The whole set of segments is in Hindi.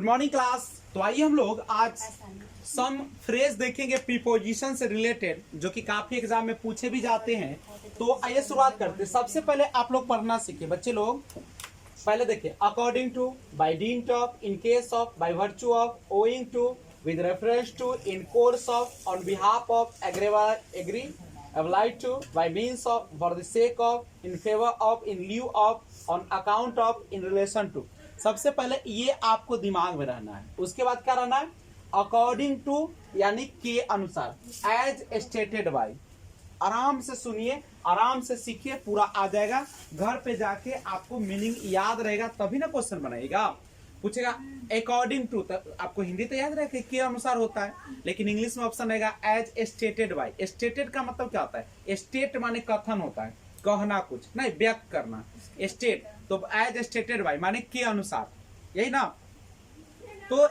Morning class. तो आइए हम लोग आज सम फ्रेज देखेंगे प्रीपोजिशन से रिलेटेड, जो कि काफी एग्जाम में पूछे भी जाते हैं। तो आइए शुरुआत करते हैं। सबसे पहले आप लोग पढ़ना सीखे बच्चे लोग। पहले देखिए, according to, by dint of, in case of, by virtue of, owing to, with reference to, in course of, on behalf of, agree, applied to, by means of, for the sake of, in favour of, in lieu of, on account of, in relation to. सबसे पहले ये आपको दिमाग में रहना है। उसके बाद क्या रहना है? अकॉर्डिंग टू यानी के अनुसार, एज स्टेटेड बाय। आराम से सुनिए, आराम से सीखिए, पूरा आ जाएगा। घर पे जाके आपको मीनिंग याद रहेगा तभी ना क्वेश्चन बनाएगा। पूछेगा अकॉर्डिंग टू, तो आपको हिंदी तो याद रहेगा के अनुसार होता है, लेकिन इंग्लिश में ऑप्शन रहेगा एज स्टेटेड बाय। स्टेटेड का मतलब क्या होता है? स्टेट माने कथन होता है, कहना, कुछ नहीं, व्यक्त करना। स्टेट तो एज स्टेटेड बाय माने के अनुसार, यही ना। तो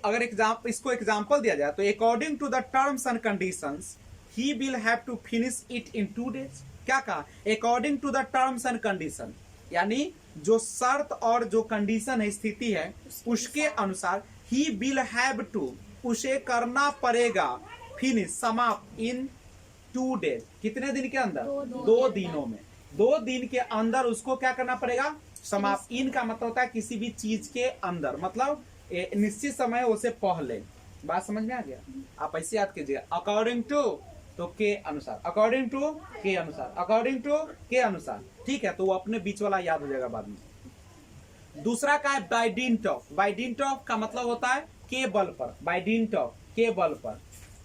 अगर इसको एग्जांपल दिया जाए तो according to the terms and conditions he will have to finish it in 2 days। क्या कहा? According to the terms and condition, यानी जो शर्त और जो कंडीशन है, स्थिति है, उसके अनुसार ही विल हैव टू, उसे करना पड़ेगा, फिनिश, समाप्त, इन 2 days। कितने दिन के अंदर? 2 दिनों में। 2 दिन के अंदर उसको क्या करना पड़ेगा? समाप्त। इन का मतलब होता है किसी भी चीज के अंदर, मतलब निश्चित समय उसे पहले। बात समझ में आ गया? आप ऐसे याद कीजिएगा, अकॉर्डिंग टू तो के अनुसार, अकॉर्डिंग टू के अनुसार, अकॉर्डिंग टू के अनुसार। ठीक है, तो वो अपने बीच वाला याद हो जाएगा बाद में। दूसरा का है bye dint of. Bye dint of का मतलब होता है के बल पर। बाय डींट ऑफ, के बल पर।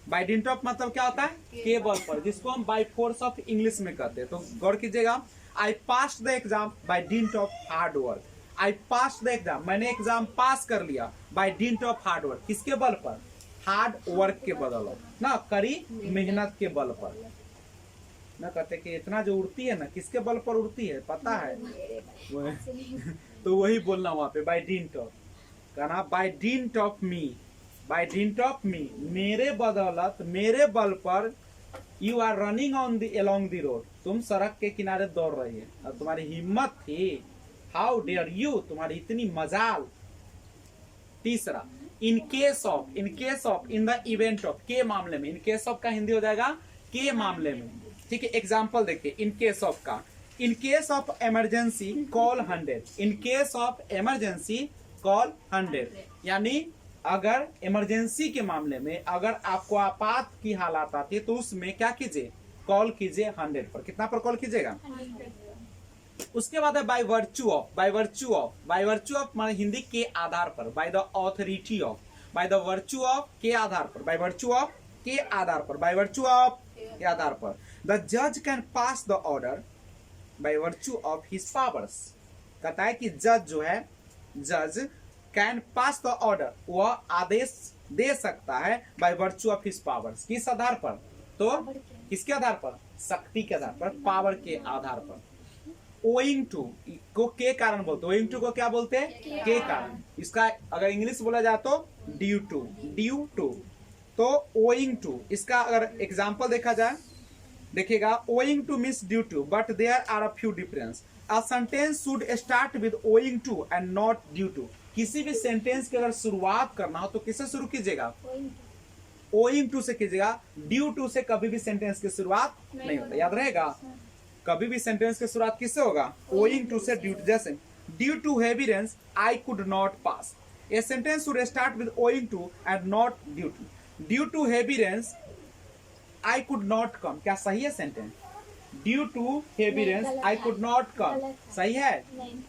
बाय डींट ऑफ मतलब क्या होता है? के बल पर, जिसको हम बाय फोर्स ऑफ इंग्लिश में कहते हैं। तो गौर कीजिएगा, I pass the exam by dint of hard work. I pass the exam, मैंने एग्जाम पास कर लिया, by dint of hard work. किसके बल पर? हार्ड वर्क के बदौलत ना, कड़ी मेहनत के बल पर। ना कहते कि इतना जो उड़ती है ना, किसके बल पर उड़ती है पता है? तो वही बोलना वहां पे, बाय डींट ऑफ। कहना by dint of me, by dint of me, मेरे बदौलत, मेरे बल पर, you are running on the along the road, तुम सड़क के किनारे दौड़ रही है और तुम्हारी हिम्मत थी। हाउ डेयर यू, तुम्हारी इतनी मजाल। तीसरा, इन case of, in case of, in the event of, के मामले में। इन केस ऑफ का हिंदी हो जाएगा के मामले में। ठीक है, एग्जाम्पल देखिए इन केस ऑफ का। इन case of emergency call 100। In case of emergency call 100, यानी अगर इमरजेंसी के मामले में अगर आपको आपात की हालात आती है तो उसमें क्या कीजिए? कॉल कीजिए 100 पर। कितना पर कॉल कीजिएगा? 100। उसके बाद है bye virtue of. By virtue of, by virtue of माने हिंदी के आधार पर, by the authority of, by the virtue of के आधार पर, बाय वर्च्यू ऑफ के आधार पर, बाय वर्च्यू ऑफ के आधार पर। द जज can pass the order by virtue of his powers. कहता है कि जज जो है, जज कैन पास द ऑर्डर, वह आदेश दे सकता है, bye virtue of his powers. किस आधार पर? तो किसके आधार पर? शक्ति के आधार पर, पावर के आधार पर। ओइंग टू को के कारण बोलते हैं। ओइंग टू को क्या बोलते हैं? के कारण। इसका अगर इंग्लिश बोला जाए तो ड्यू टू, ड्यू टू। तो ओइंग टू, इसका अगर एग्जांपल देखा जाए, देखिएगा, owing to means due to, but there are a few difference. A sentence should start with owing to and not due to. किसी भी सेंटेंस की अगर शुरुआत करना हो तो किससे शुरू कीजिएगा? ओइंग टू से कीजिएगा। ड्यू टू से कभी भी सेंटेंस की शुरुआत नहीं होता, याद रहेगा। कभी भी सेंटेंस की शुरुआत किससे होगा? ओइंग टू से ड्यू टू। जैसे due to heavy rains I could not pass. A sentence should start with owing to and not due to. Due to heavy rains I could not come, क्या सही है sentence? Due to heavy rains I could not come, सही है?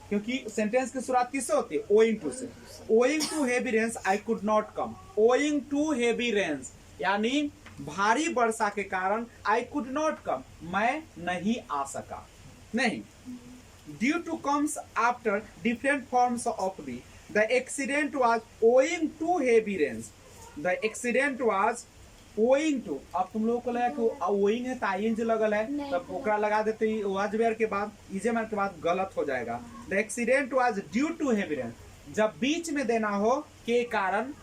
क्योंकि सेंटेंस की शुरुआत किससे होती है? ओइंग टू से। Owing to heavy rains I could not come. Owing to heavy rains यानी भारी वर्षा के कारण आई कुड नॉट कम, मैं नहीं आ सका। नहीं, due to comes after different forms of be. The accident was owing to heavy rains. The accident was owing to. अब तुम लोगों को लगा कि ओइंग है तो आईएनजी लगल है, तब ओकरा लगा देते ही वाज वेयर के बाद, इजे मैन के बाद गलत हो जाएगा। The accident was due to heavy rains. जब बीच में देना हो के कारण,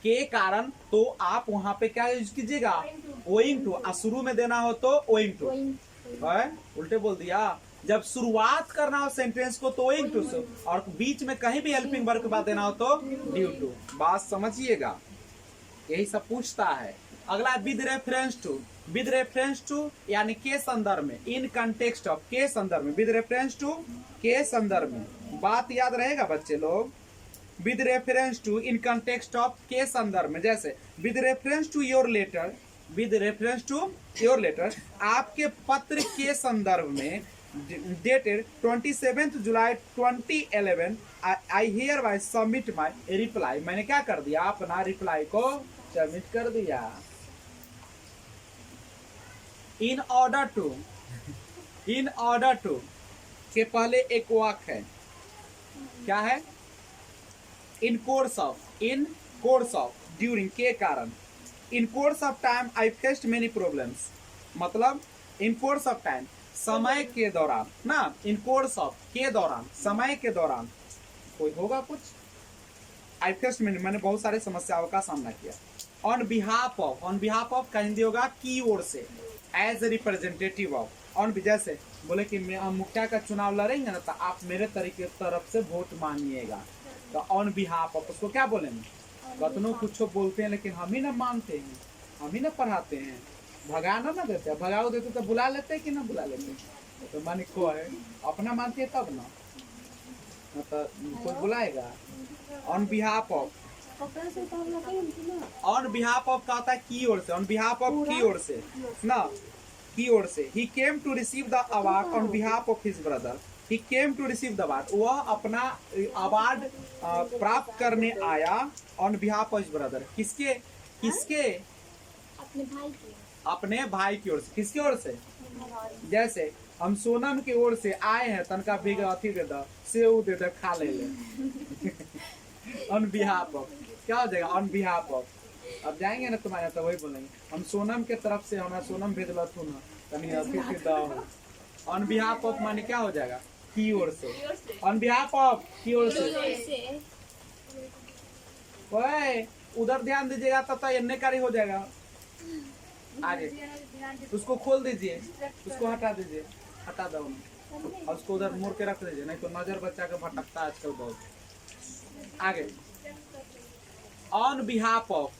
के कारण, तो आप वहां पे क्या यूज कीजिएगा? Owing to. शुरू में देना हो तो ओइंग टू। उल्टे बोल दिया। जब शुरुआत करना हो सेंटेंस को तो ओइंग टू से, और बीच में कहीं भी हेल्पिंग वर्ब के बाद देना हो तो ड्यू टू। बात समझिएगा, यही सब पूछता है। अगला with reference to, with reference to यानी के संदर्भ में, इन कंटेक्स्ट ऑफ, के संदर्भ में, विद रेफरेंस टू के संदर्भ में। बात याद रहेगा बच्चे लोग, with reference to in context of के संदर्भ में। जैसे with reference to your letter, with reference to your letter, आपके पत्र के संदर्भ में, dated 27 July 2011, I hereby submit my reply. मैंने क्या कर दिया, अपना रिप्लाई को सबमिट कर दिया। In order to, in order to के पहले एक वाक्य है, क्या है, in course of, in course of, during के कारण, in course of time I faced many problems, मतलब इन कोर्स ऑफ टाइम समय के दौरान ना, इन कोर्स ऑफ के दौरान, समय के दौरान कोई होगा कुछ, आई फेस्ड मैंने बहुत सारे समस्याओं का सामना किया। On behalf of, on behalf of का हिंदी होगा की ओर से, as a representative of, on, जैसे बोले कि हम मुखिया का चुनाव लड़ेंगे ना तो आप मेरे तरीके तरफ से वोट मांगिएगा, तो ऑन बिहाफ ऑफ उसको क्या बोलेंगे, कतनों कुछ बोलते हैं लेकिन हम ही ना मानते हैं, हम ही ना पढ़ाते हैं, भगाना ना देते, भगाओ देते तो बुला लेते कि ना बुला लेते, तो मानी को है अपना मानते तब ना, तो कोई बुलाएगा। On behalf of, on behalf of का होता है की ओर से, ऑन बिहाफ ऑफ की ओर से ना, की ओर से। He came to receive the award on behalf of his brother, he came to receive the award, वह अपना अवार्ड प्राप्त करने आया on behalf of his brother, किसके, किसके, अपने भाई की, अपने भाई की ओर से, किसकी ओर से, जैसे हम सोनम की ओर से आए हैं, तनका भीग अथी दे दो, सेव दे दो, खा ले ले। ऑन बिहाफ ऑफ क्या हो जाएगा, ऑन बिहाफ ऑफ। अब जाएंगे ना तुम्हारे तो वही बोलेंगे, हम सोनम के तरफ से, हमारा सोनम भेज लथु ना तनी अथी दो। ऑन बिहाफ ऑफ माने क्या हो जाएगा, की ओर से, ऑन बिहाफ ऑफ की ओर से। ओए उधर ध्यान दीजिएगा तब तो एन्ने कारी हो जाएगा। आगे उसको खोल दीजिए, उसको हटा दीजिए, हटा दो और उसको उधर मोड़ के रख दीजिए, नहीं तो नजर बच्चा का भटकता है आजकल बहुत। आगे ऑन बिहाफ ऑफ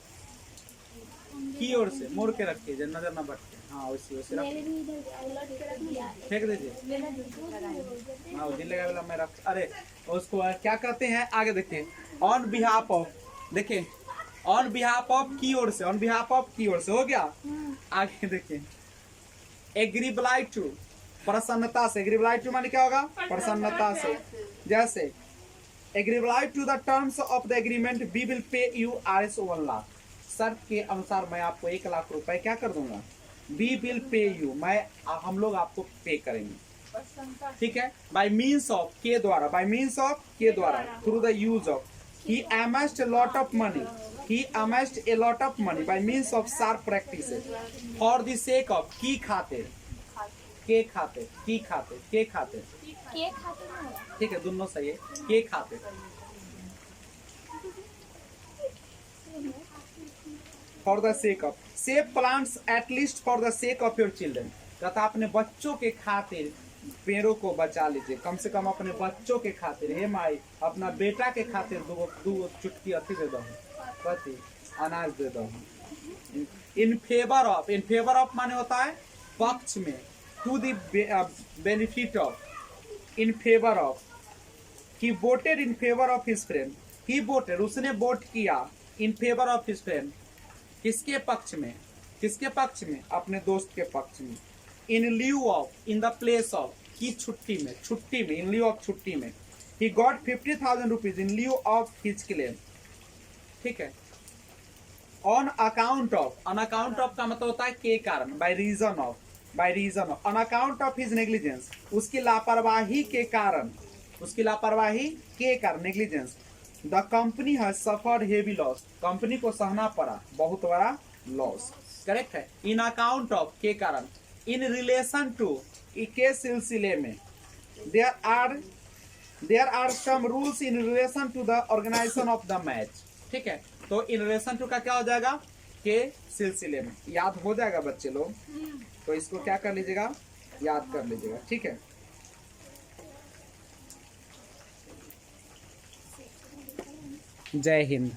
की ओर से, मोड़ के रखिए जो नजर ना भटके, हाँ वैसे वैसे फेंक दीजिए, हाँ दिल लगा वाला मैं रख, अरे उसको क्या कहते हैं, आगे देखिए ऑन बिहाफ ऑफ, देखिए ऑन बिहाफ ऑफ की ओर से, ऑन बिहाफ ऑफ की ओर से हो गया। आगे देखिए एग्रीबलाई टू, प्रसन्नता से, एग्रीबलाई टू माने क्या होगा, प्रसन्नता से। जैसे agreeably to the terms of the agreement we will pay you RS 1 lakh, शर्त के अनुसार मैं आपको 1 लाख रुपए क्या कर दूंगा, वी विल पे यू, मैं हम लोग आपको पे करेंगे, ठीक है। बाय मीन्स ऑफ के द्वारा, बाय मीन्स ऑफ के द्वारा, through the use of, he amassed a lot of money, he amassed a lot of money by means of sharp practices for the sake of की खातिर, के खातिर, की खातिर, के खातिर, के खाते में, ठीक है दोनों सही है, के खातिर। For the sake of, save plants at least for the sake of your children, कहता अपने बच्चों के खातिर पेड़ों को बचा लीजिए, कम से कम अपने बच्चों के खातिर। हे माई अपना बेटा के खातिर दो चुटकी अथी दे दो, कथी अनाज दे दो। In favour of, in favour of माने होता है पक्ष में, to the benefit of, in favour of, he voted in favour of his friend, he voted उसने वोट किया, in favour of his friend किसके पक्ष में, किसके पक्ष में, अपने दोस्त के पक्ष में। In lieu of, in the place of, की छुट्टी में, छुट्टी में, इन ल्यू ऑफ छुट्टी में। He got 50,000 rupees in lieu of his claim, ठीक है। On account of, on account of का मतलब होता है के कारण, by reason of, by reason of, on account of his negligence, उसकी लापरवाही के कारण, उसकी लापरवाही के कारण, negligence. The company has suffered heavy loss, company को सहना पड़ा बहुत बड़ा लॉस, करेक्ट है। इन अकाउंट ऑफ के कारण, इन रिलेशन टू के सिलसिले में, there are some rules in relation to the organisation of the match, ठीक है। तो इन रिलेशन टू का क्या हो जाएगा, के सिलसिले में, याद हो जाएगा बच्चे लोग, तो इसको क्या कर लीजिएगा, याद कर लीजिएगा, ठीक है। जय हिंद।